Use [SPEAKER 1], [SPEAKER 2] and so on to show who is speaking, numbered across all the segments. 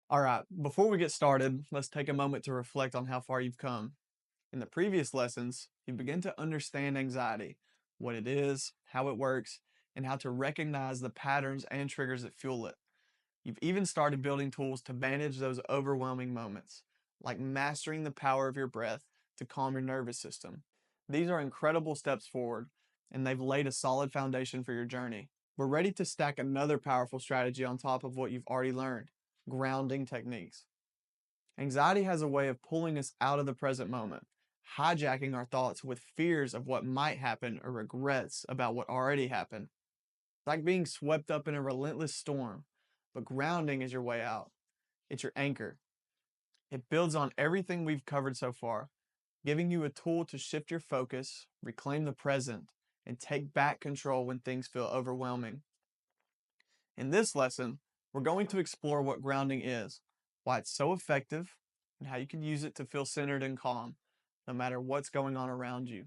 [SPEAKER 1] All right, before we get started, let's take a moment to reflect on how far you've come. In the previous lessons, you begin to understand anxiety, what it is, how it works, and how to recognize the patterns and triggers that fuel it. You've even started building tools to manage those overwhelming moments, like mastering the power of your breath to calm your nervous system. These are incredible steps forward, and they've laid a solid foundation for your journey. We're ready to stack another powerful strategy on top of what you've already learned: grounding techniques. Anxiety has a way of pulling us out of the present moment, hijacking our thoughts with fears of what might happen or regrets about what already happened. It's like being swept up in a relentless storm, but grounding is your way out. It's your anchor. It builds on everything we've covered so far, giving you a tool to shift your focus, reclaim the present, and take back control when things feel overwhelming. In this lesson, we're going to explore what grounding is, why it's so effective, and how you can use it to feel centered and calm, no matter what's going on around you.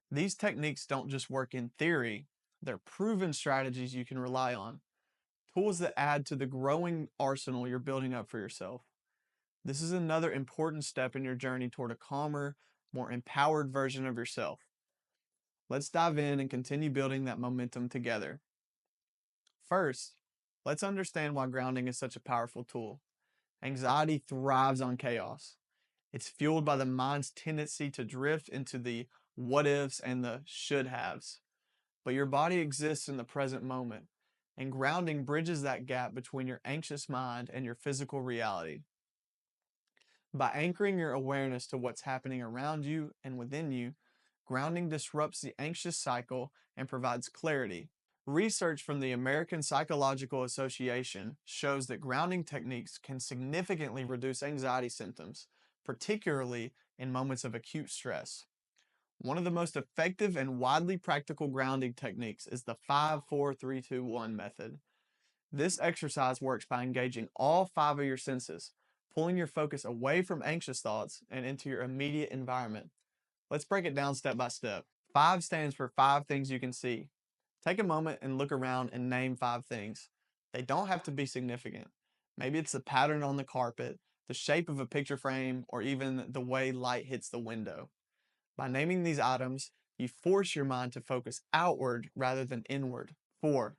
[SPEAKER 1] These techniques don't just work in theory, they're proven strategies you can rely on, tools that add to the growing arsenal you're building up for yourself. This is another important step in your journey toward a calmer, more empowered version of yourself. Let's dive in and continue building that momentum together. First, let's understand why grounding is such a powerful tool. Anxiety thrives on chaos. It's fueled by the mind's tendency to drift into the what ifs and the should haves. But your body exists in the present moment, and grounding bridges that gap between your anxious mind and your physical reality. By anchoring your awareness to what's happening around you and within you, grounding disrupts the anxious cycle and provides clarity. Research from the American Psychological Association shows that grounding techniques can significantly reduce anxiety symptoms, particularly in moments of acute stress. One of the most effective and widely practical grounding techniques is the 5-4-3-2-1 method. This exercise works by engaging all five of your senses, pulling your focus away from anxious thoughts and into your immediate environment. Let's break it down step by step. 5 stands for 5 things you can see. Take a moment and look around and name 5 things. They don't have to be significant. Maybe it's the pattern on the carpet, the shape of a picture frame, or even the way light hits the window. By naming these items, you force your mind to focus outward rather than inward. 4.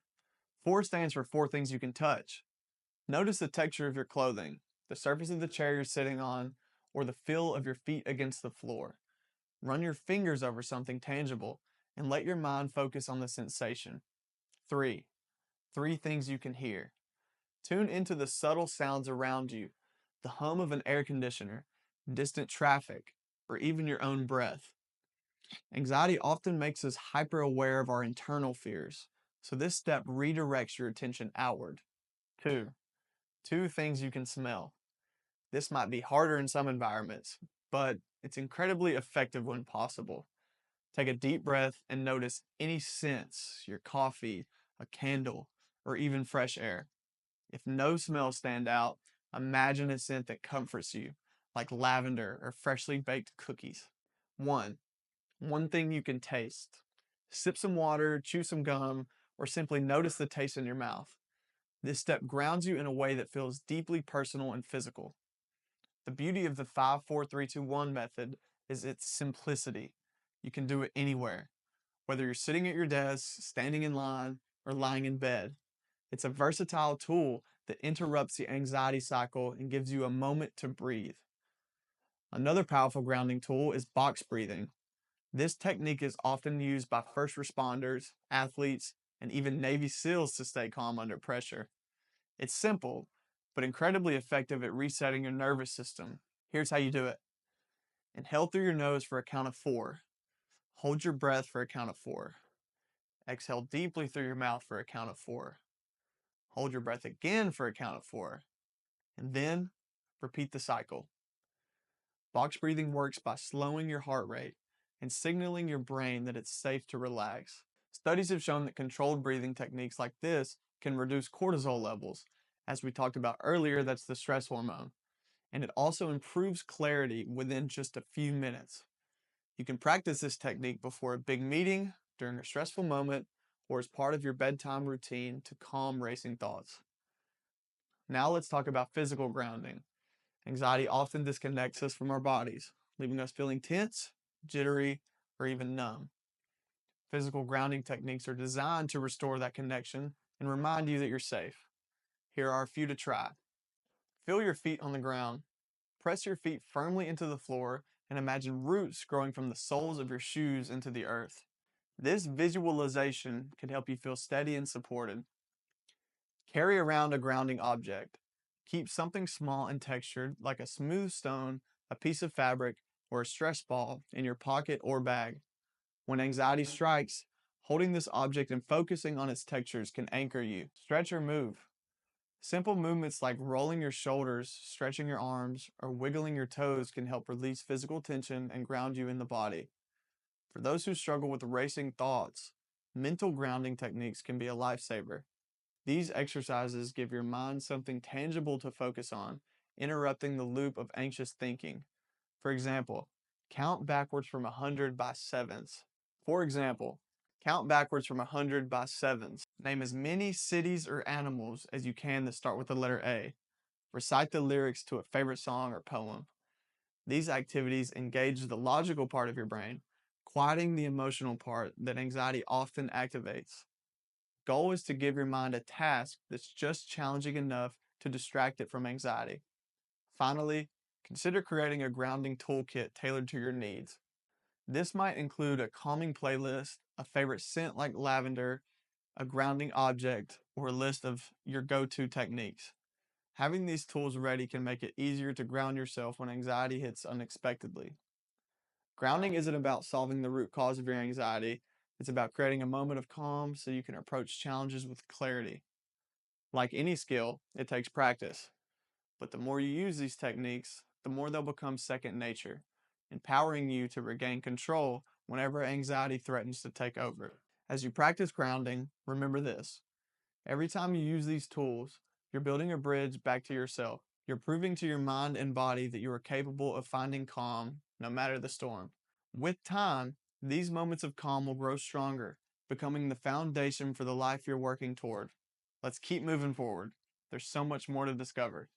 [SPEAKER 1] 4 stands for 4 things you can touch. Notice the texture of your clothing, the surface of the chair you're sitting on, or the feel of your feet against the floor. Run your fingers over something tangible and let your mind focus on the sensation. 3. 3 things you can hear. Tune into the subtle sounds around you, the hum of an air conditioner, distant traffic, or even your own breath. Anxiety often makes us hyper aware of our internal fears, so this step redirects your attention outward. 2. 2 things you can smell. This might be harder in some environments, but it's incredibly effective when possible. Take a deep breath and notice any scents: your coffee, a candle, or even fresh air. If no smells stand out, imagine a scent that comforts you, like lavender or freshly baked cookies. 1. 1 thing you can taste. Sip some water, chew some gum, or simply notice the taste in your mouth. This step grounds you in a way that feels deeply personal and physical. The beauty of the 5-4-3-2-1 method is its simplicity. You can do it anywhere, whether you're sitting at your desk, standing in line, or lying in bed. It's a versatile tool that interrupts the anxiety cycle and gives you a moment to breathe. Another powerful grounding tool is box breathing. This technique is often used by first responders, athletes, and even Navy SEALs to stay calm under pressure. It's simple, but incredibly effective at resetting your nervous system. Here's how you do it. Inhale through your nose for a count of 4. Hold your breath for a count of 4. Exhale deeply through your mouth for a count of 4. Hold your breath again for a count of 4. And then repeat the cycle. Box breathing works by slowing your heart rate and signaling your brain that it's safe to relax. Studies have shown that controlled breathing techniques like this can reduce cortisol levels. As we talked about earlier, that's the stress hormone. And it also improves clarity within just a few minutes. You can practice this technique before a big meeting, during a stressful moment, or as part of your bedtime routine to calm racing thoughts. Now let's talk about physical grounding. Anxiety often disconnects us from our bodies, leaving us feeling tense, jittery, or even numb. Physical grounding techniques are designed to restore that connection and remind you that you're safe. Here are a few to try. Feel your feet on the ground. Press your feet firmly into the floor and imagine roots growing from the soles of your shoes into the earth. This visualization can help you feel steady and supported. Carry around a grounding object. Keep something small and textured, like a smooth stone, a piece of fabric, or a stress ball, in your pocket or bag. When anxiety strikes, holding this object and focusing on its textures can anchor you. Stretch or move. Simple movements like rolling your shoulders, stretching your arms, or wiggling your toes can help release physical tension and ground you in the body. For those who struggle with racing thoughts, mental grounding techniques can be a lifesaver. These exercises give your mind something tangible to focus on, interrupting the loop of anxious thinking. For example, count backwards from 100 by sevens. For example, count backwards from 100 by sevens. Name as many cities or animals as you can that start with the letter A. Recite the lyrics to a favorite song or poem. These activities engage the logical part of your brain, quieting the emotional part that anxiety often activates. Goal is to give your mind a task that's just challenging enough to distract it from anxiety. Finally, consider creating a grounding toolkit tailored to your needs. This might include a calming playlist, a favorite scent like lavender, a grounding object, or a list of your go-to techniques. Having these tools ready can make it easier to ground yourself when anxiety hits unexpectedly. Grounding isn't about solving the root cause of your anxiety, it's about creating a moment of calm so you can approach challenges with clarity. Like any skill, it takes practice, but the more you use these techniques, the more they'll become second nature, empowering you to regain control whenever anxiety threatens to take over. As you practice grounding, remember this. Every time you use these tools, you're building a bridge back to yourself. You're proving to your mind and body that you are capable of finding calm no matter the storm. With time, these moments of calm will grow stronger, becoming the foundation for the life you're working toward. Let's keep moving forward. There's so much more to discover.